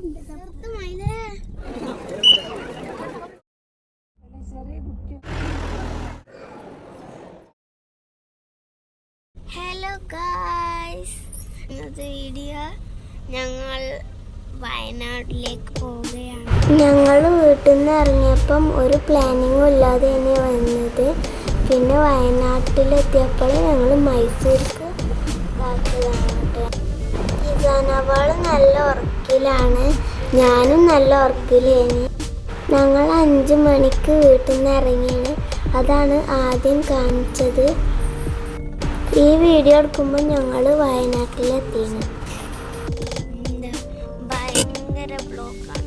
Hello guys, ഇന്നത്തെ video ഞങ്ങൾ വയനാട്ടിലേക്ക് പോവുകയാണ്. ഞങ്ങൾ വീട്ടിൽ നിന്ന് ഇറങ്ങിയപ്പം ഒരു പ്ലാനിങ്ങും ഇല്ലാതെ തന്നെ വന്നത്. പിന്നെ വയനാട്ടിലെത്തിയപ്പോൾ ഞങ്ങൾ മൈസൂർക്ക് ഇതാക്കിയതാണ്. ഇസാനവാള് നല്ല ഉറക്കിലാണ്, ഞാനും നല്ല ഉറക്കിലേനി. ഞങ്ങൾ 5 മണിക്ക് വീട്ടിൽ നിന്ന് ഇറങ്ങിയാണ്. അതാണ് ആദ്യം കാണിച്ചത്. ഈ വീഡിയോ എടുക്കുമ്പോൾ ഞങ്ങൾ വയനാട്ടിലെത്തിയാണ്. ഭയങ്കര ബ്ലോക്കാണ്.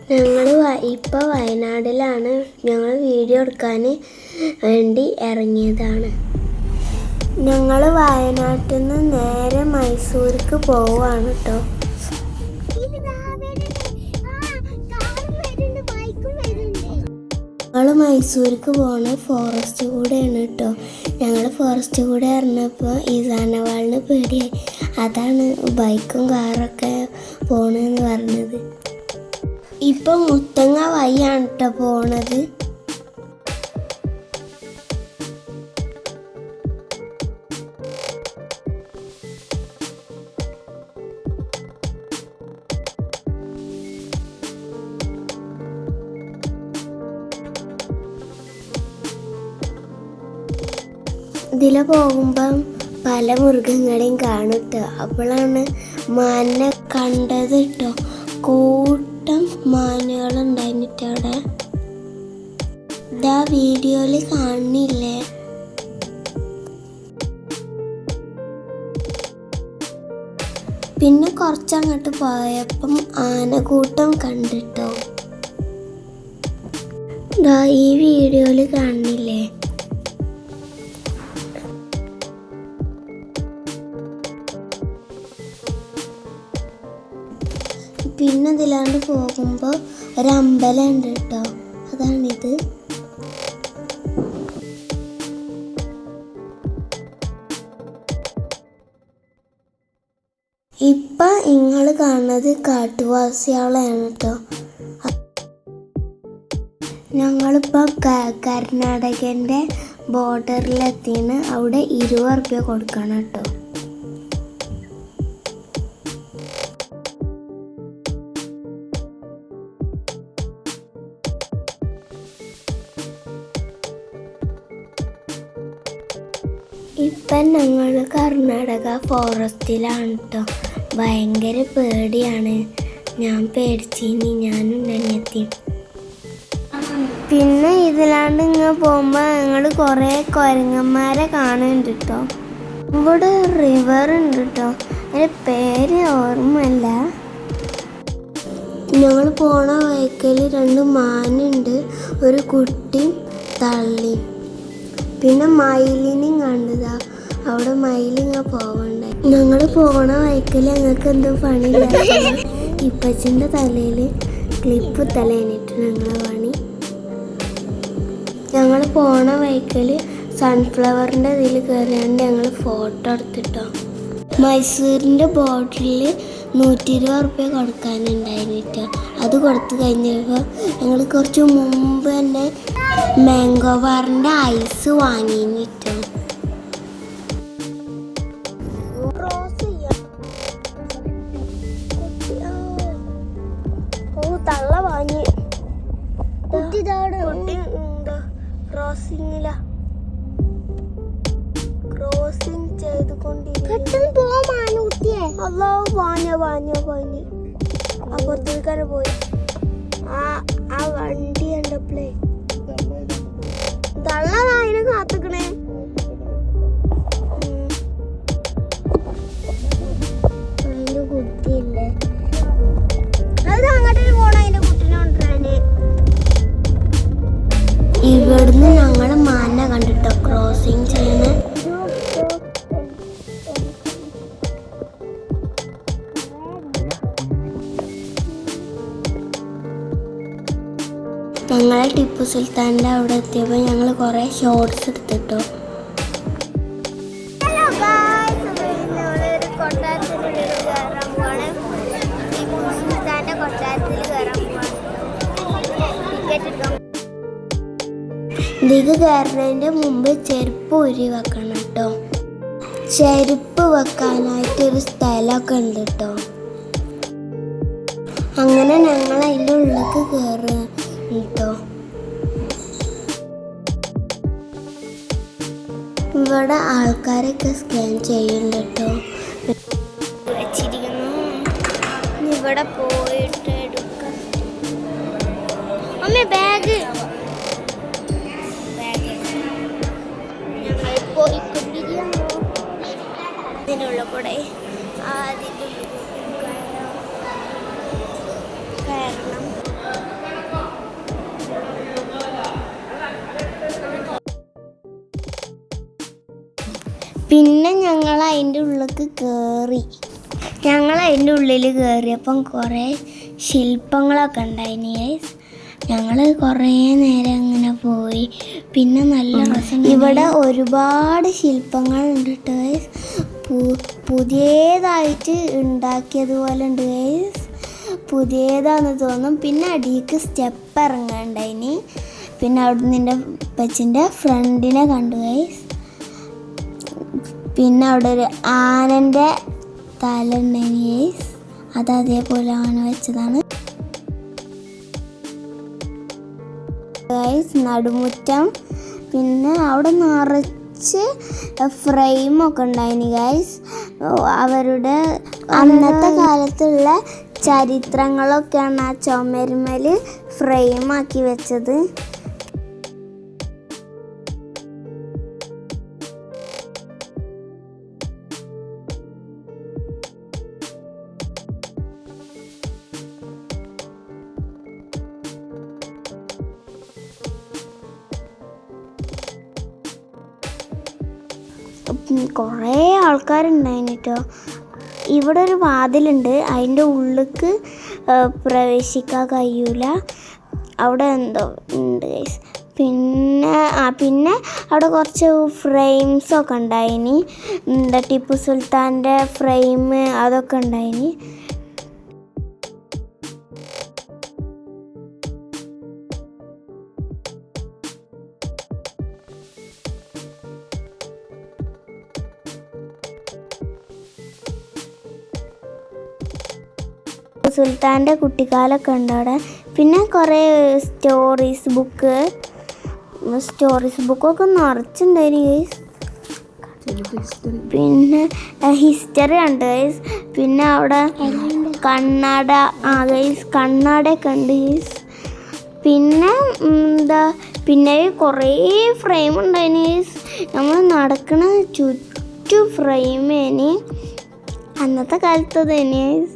ഞങ്ങൾ ഇപ്പോൾ വയനാട്ടിലാണ്. ഞങ്ങൾ വീഡിയോ എടുക്കാൻ വേണ്ടി ഇറങ്ങിയതാണ്. ഞങ്ങൾ വയനാട്ടിൽ നിന്ന് നേരെ മൈസൂർക്ക് പോവുകയാണ് കേട്ടോ. ഞങ്ങൾ മൈസൂർക്ക് പോണ ഫോറസ്റ്റ് കൂടെയാണ് കേട്ടോ. ഞങ്ങൾ ഫോറസ്റ്റ് കൂടെ ഇറങ്ങിയപ്പോൾ ഇസാനവാളിന് പേടിയായി. അതാണ് ബൈക്കും കാറൊക്കെ പോണെന്ന് പറഞ്ഞത്. ഇപ്പം മുത്തങ്ങ വഴിയാണ് കേട്ടോ പോണത്. ഇതിലെ പോകുമ്പം പല മൃഗങ്ങളെയും കാണും കേട്ടോ. അപ്പോഴാണ് മാനിനെ കണ്ടത് കേട്ടോ. കൂട്ടം മാനുകളുണ്ടായിട്ട് അവിടെ ഇതാ വീഡിയോയിൽ കാണുന്നില്ലേ. പിന്നെ കുറച്ചങ്ങോട്ട് പോയപ്പം ആനക്കൂട്ടം കണ്ടിട്ടോ. ഇതാ ഈ വീഡിയോയിൽ കാണുന്നില്ലേ. പിന്നെ ഇതിലാണ്ട് പോകുമ്പോൾ ഒരമ്പലം ഉണ്ട് കേട്ടോ. അതാണിത്. ഇപ്പം നിങ്ങൾ കാണുന്നത് കാട്ടുവാസികളാണ് കേട്ടോ. ഞങ്ങളിപ്പോൾ കർണാടകൻ്റെ ബോർഡറിലെത്തിയാണ്. അവിടെ 20 റുപ്യ കൊടുക്കണം കേട്ടോ. ഇപ്പം ഞങ്ങൾ കർണാടക ഫോറസ്റ്റിലാണ് കേട്ടോ. ഭയങ്കര പേടിയാണ്. ഞാൻ പേടിച്ചിനി, ഞാനും അനിയത്തി. പിന്നെ ഇതിലാണ്ട് ഇങ്ങനെ പോകുമ്പോൾ ഞങ്ങൾ കുറേ കുരങ്ങന്മാരെ കാണുന്നുണ്ട് കേട്ടോ. ഇവിടെ റിവർ ഉണ്ട് കേട്ടോ. അതിൻ്റെ പേര് ഓർമ്മയില്ല. ഞങ്ങൾ പോണ വഴിക്കൽ 2 മാനുണ്ട്, ഒരു കുട്ടിയും തള്ളിയും. പിന്നെ മയിലിനെയും കണ്ടതാ. അവിടെ മയിലിങ്ങ പോകണ്ടേ. ഞങ്ങൾ പോകണ വഴിക്കൽ ഞങ്ങൾക്ക് എന്തോ പണിയില്ല. ഇപ്പച്ചിൻ്റെ തലയിൽ ക്ലിപ്പ് തലേനിട്ട് ഞങ്ങളെ പണി. ഞങ്ങൾ പോണ വഴിക്കൽ സൺഫ്ലവറിൻ്റെ ഇതിൽ കയറിയാണ്ട് ഞങ്ങൾ ഫോട്ടോ എടുത്തിട്ടോ. മൈസൂരിൻ്റെ ബോർഡറിൽ 120 റുപ്യ കൊടുക്കാനുണ്ടായിരുന്നിട്ടോ. അത് കൊടുത്തു കഴിഞ്ഞപ്പോൾ ഞങ്ങൾ കുറച്ച് മുമ്പ് തന്നെ മാംഗോ ബാറിൻ്റെ ഐസ് വാങ്ങിട്ടോ. തള്ള വാങ്ങി ക്രോസിംഗ് ചെയ്തുകൊണ്ടിരിക്കുന്നു. അപ്പുറത്തേക്കാരെ പോയി. വണ്ടി കണ്ടപ്പോഴേ തള്ളതാ അതിനെ കാത്തുക്കണേ. അതിന്റെ കുട്ടിയില്ലേ, അത് അങ്ങോട്ട് പോണ അതിന്റെ കുട്ടീനെ കൊണ്ടുവരാന്. ഇവിടുന്ന് ഞങ്ങള് മാന കണ്ടിട്ടോ ക്രോസിങ് ചെയ്യണ. ഞങ്ങളെ ടിപ്പു സുൽത്താൻ്റെ അവിടെ എത്തിയപ്പോൾ ഞങ്ങൾ കുറേ ഷോർട്സ് എടുത്തിട്ടോ. ഇതിക്ക് കയറുന്നതിൻ്റെ മുമ്പ് ചെരുപ്പ് ഊരി വെക്കണം കേട്ടോ. ചെരുപ്പ് വെക്കാനായിട്ടൊരു സ്ഥലമൊക്കെ ഉണ്ട് കേട്ടോ. അങ്ങനെ ഞങ്ങൾ അതിൻ്റെ ഉള്ളിലേക്ക് കയറുക കേട്ടോ. ഇവിടെ ആൾക്കാരൊക്കെ സ്കാൻ ചെയ്യുന്നുണ്ട് കേട്ടോ. വെച്ചിരിക്കുന്നു, ഇവിടെ പോയിട്ട് എടുക്കാം. അമ്മ ബാഗ് ഞങ്ങൾ പോയിക്കൊണ്ടിരിക്കുന്നു. ഇതിനുള്ള കൂടെ അതിൻ്റെ കയറണം. പിന്നെ ഞങ്ങൾ അതിൻ്റെ ഉള്ളിലേക്ക് കയറി. ഞങ്ങൾ അതിൻ്റെ ഉള്ളിൽ കയറിയപ്പം കുറേ ശില്പങ്ങളൊക്കെ ഉണ്ടായിനി. ഞങ്ങൾ കുറേ നേരം അങ്ങനെ പോയി. പിന്നെ നല്ല രസം. ഇവിടെ ഒരുപാട് ശില്പങ്ങളുണ്ട് കേട്ടോ. പുതിയതായിട്ട് ഉണ്ടാക്കിയതുപോലെ ഉണ്ട് ഗൈസ്. പുതിയതാണെന്ന് തോന്നും. പിന്നെ അടിയിലേക്ക് സ്റ്റെപ്പ് ഇറങ്ങാണ്ടായിനി. പിന്നെ അവിടെ നിൻ്റെ പച്ചിൻ്റെ ഫ്രണ്ടിനെ കണ്ടു ഗൈസ്. പിന്നെ അവിടെ ഒരു ആനൻ്റെ തല ഉണ്ടായിനി ഗൈസ്. അത് അതേപോലെ ആന വെച്ചതാണ് ഗൈസ്. നടുമുറ്റം. പിന്നെ അവിടെ നിറച്ച് ഫ്രെയിമൊക്കെ ഉണ്ടായിനി ഗൈസ്. അവരുടെ അന്നത്തെ കാലത്തുള്ള ചരിത്രങ്ങളൊക്കെയാണ് ആ ചുമരുമേൽ ഫ്രെയിമാക്കി വെച്ചത്. കുറേ ആൾക്കാരുണ്ടായിന് കേട്ടോ. ഇവിടെ ഒരു വാതിലുണ്ട്, അതിൻ്റെ ഉള്ളിലേക്ക് പ്രവേശിക്കാൻ കഴിയൂല. അവിടെ എന്തോ ഉണ്ട് ഗൈസ്. പിന്നെ അവിടെ കുറച്ച് ഫ്രെയിംസൊക്കെ ഉണ്ടായിനി. എന്താ ടിപ്പു സുൽത്താൻ്റെ ഫ്രെയിം അതൊക്കെ ഉണ്ടായിനി. സുൽത്താൻ്റെ കുട്ടിക്കാലൊക്കെ ഉണ്ട് അവിടെ. പിന്നെ കുറേ സ്റ്റോറീസ് ബുക്കൊക്കെ നിറച്ചുണ്ടായിരുന്നു ഗൈസ്. പിന്നെ ഹിസ്റ്ററി ഉണ്ട് ഗൈസ്. പിന്നെ അവിടെ കണ്ണാടയൊക്കെ ഉണ്ട് ഗൈസ്. പിന്നെ കുറേ ഫ്രെയിം ഉണ്ടായിന് ഗൈസ്. നമ്മൾ നടക്കണ ചുറ്റും ഫ്രെയിമേനി. അന്നത്തെ കാലത്ത് തന്നെ ഗൈസ്.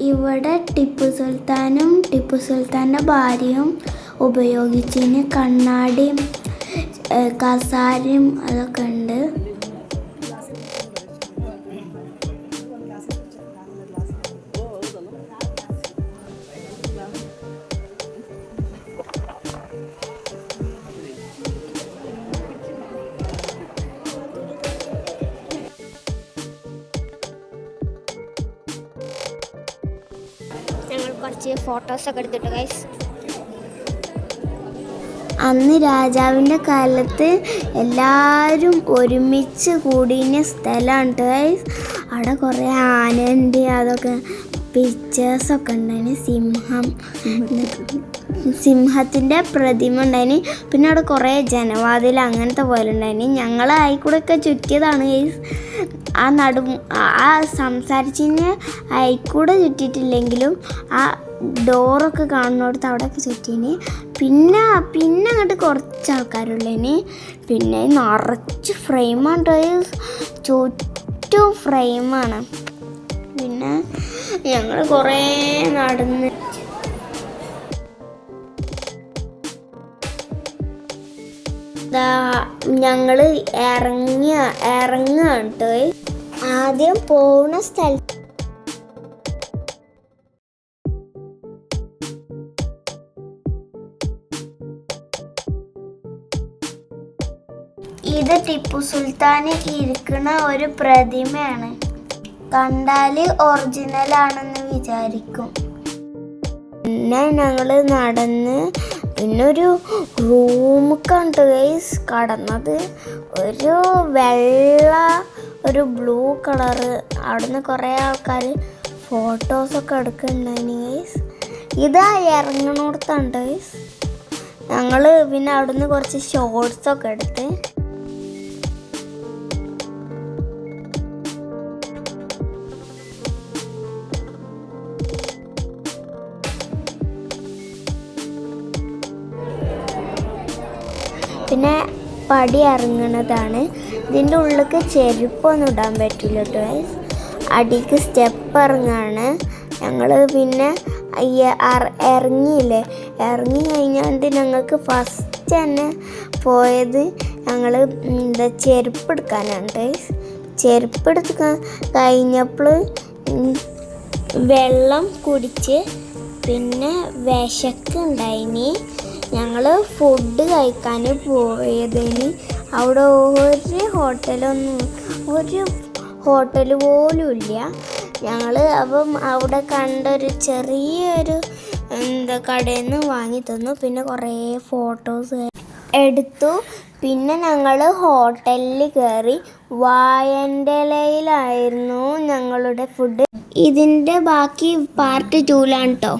ഇവിടെ ടിപ്പു സുൽത്താനും ടിപ്പു സുൽത്താൻ്റെ ഭാര്യയും ഉപയോഗിച്ചതിന് കണ്ണാടിയും കസാരയും അതൊക്കെ ഉണ്ട്. കുറച്ച് ഫോട്ടോസൊക്കെ എടുത്തിട്ടു ഗൈസ്. അന്ന് രാജാവിൻ്റെ കാലത്ത് എല്ലാവരും ഒരുമിച്ച് കൂടിയ സ്ഥലമാണ് ഗൈസ്. അവിടെ കുറേ ആനയുണ്ട്, അതൊക്കെ പിക്ചേഴ്സൊക്കെ ഉണ്ടായിന്. സിംഹത്തിൻ്റെ പ്രതിമ ഉണ്ടായിന്. പിന്നെ അവിടെ കുറേ ജനവാതിൽ അങ്ങനത്തെ പോലെ ഉണ്ടായിന്. ഞങ്ങൾ ആയിക്കൂടെയൊക്കെ ചുറ്റിയതാണ് ഗൈസ്. ആ സംസാരിച്ചിന് ആയിക്കൂടെ ചുറ്റിയിട്ടില്ലെങ്കിലും ആ ഡോറൊക്കെ കാണുന്നിടത്ത് അവിടെയൊക്കെ ചുറ്റീന്. പിന്നെ അങ്ങോട്ട് കുറച്ച് ആൾക്കാരുള്ളതിന്. പിന്നെ നിറച്ച് ഫ്രെയിമാണ് ഗൈസ്, ചുറ്റും ഫ്രെയിമാണ്. പിന്നെ ഞങ്ങൾ കുറേ നടന്ന് ഞങ്ങൾ ഇറങ്ങുകയാണ് കേട്ടോ. ആദ്യം പോകുന്ന സ്ഥലത്ത് ഇത് ടിപ്പു സുൽത്താൻ ഇരിക്കുന്ന ഒരു പ്രതിമയാണ്. കണ്ടാൽ ഒറിജിനൽ ആണെന്ന് വിചാരിക്കും. പിന്നെ ഞങ്ങൾ നടന്ന് പിന്നൊരു റൂമൊക്കെയുണ്ട് ഗൈസ് കടന്നത്. ഒരു ബ്ലൂ കളറ്. അവിടുന്ന് കുറേ ആൾക്കാർ ഫോട്ടോസൊക്കെ എടുക്കുന്നുണ്ടായിന് ഗൈസ്. ഇതാ ഇറങ്ങണോടത്താണ് ഗൈസ്. ഞങ്ങൾ പിന്നെ അവിടുന്ന് കുറച്ച് ഷോർട്സൊക്കെ എടുത്ത്. പിന്നെ പടി ഇറങ്ങുന്നതാണ്. ഇതിൻ്റെ ഉള്ളിലേക്ക് ചെരുപ്പൊന്നും ഇടാൻ പറ്റില്ല കേട്ടോ ഗൈസ്. അടിക്ക് സ്റ്റെപ്പ് ഇറങ്ങാണ് ഞങ്ങൾ. പിന്നെ ഇറങ്ങി കഴിഞ്ഞാണ്ട് ഞങ്ങൾക്ക് ഫസ്റ്റ് തന്നെ പോയത് ഞങ്ങൾ ചെരുപ്പ് എടുക്കാനാണ് ഗൈസ്. ചെരുപ്പ് എടുക്കാൻ കഴിഞ്ഞപ്പോൾ വെള്ളം കുടിച്ച് പിന്നെ വിശക്കുണ്ടായിന്. ഞങ്ങൾ ഫുഡ് കഴിക്കാൻ പോയതിന് അവിടെ ഒരു ഹോട്ടൽ പോലും ഇല്ല. ഞങ്ങൾ അപ്പം അവിടെ കണ്ടൊരു ചെറിയൊരു കടയിൽ നിന്ന് വാങ്ങി തന്നു. പിന്നെ കുറേ ഫോട്ടോസ് എടുത്തു. പിന്നെ ഞങ്ങൾ ഹോട്ടലിൽ കയറി. വാഴൻ്റെ ഇലയിലായിരുന്നു ഞങ്ങളുടെ ഫുഡ്. ഇതിൻ്റെ ബാക്കി പാർട്ട് 2ലാണ് കേട്ടോ.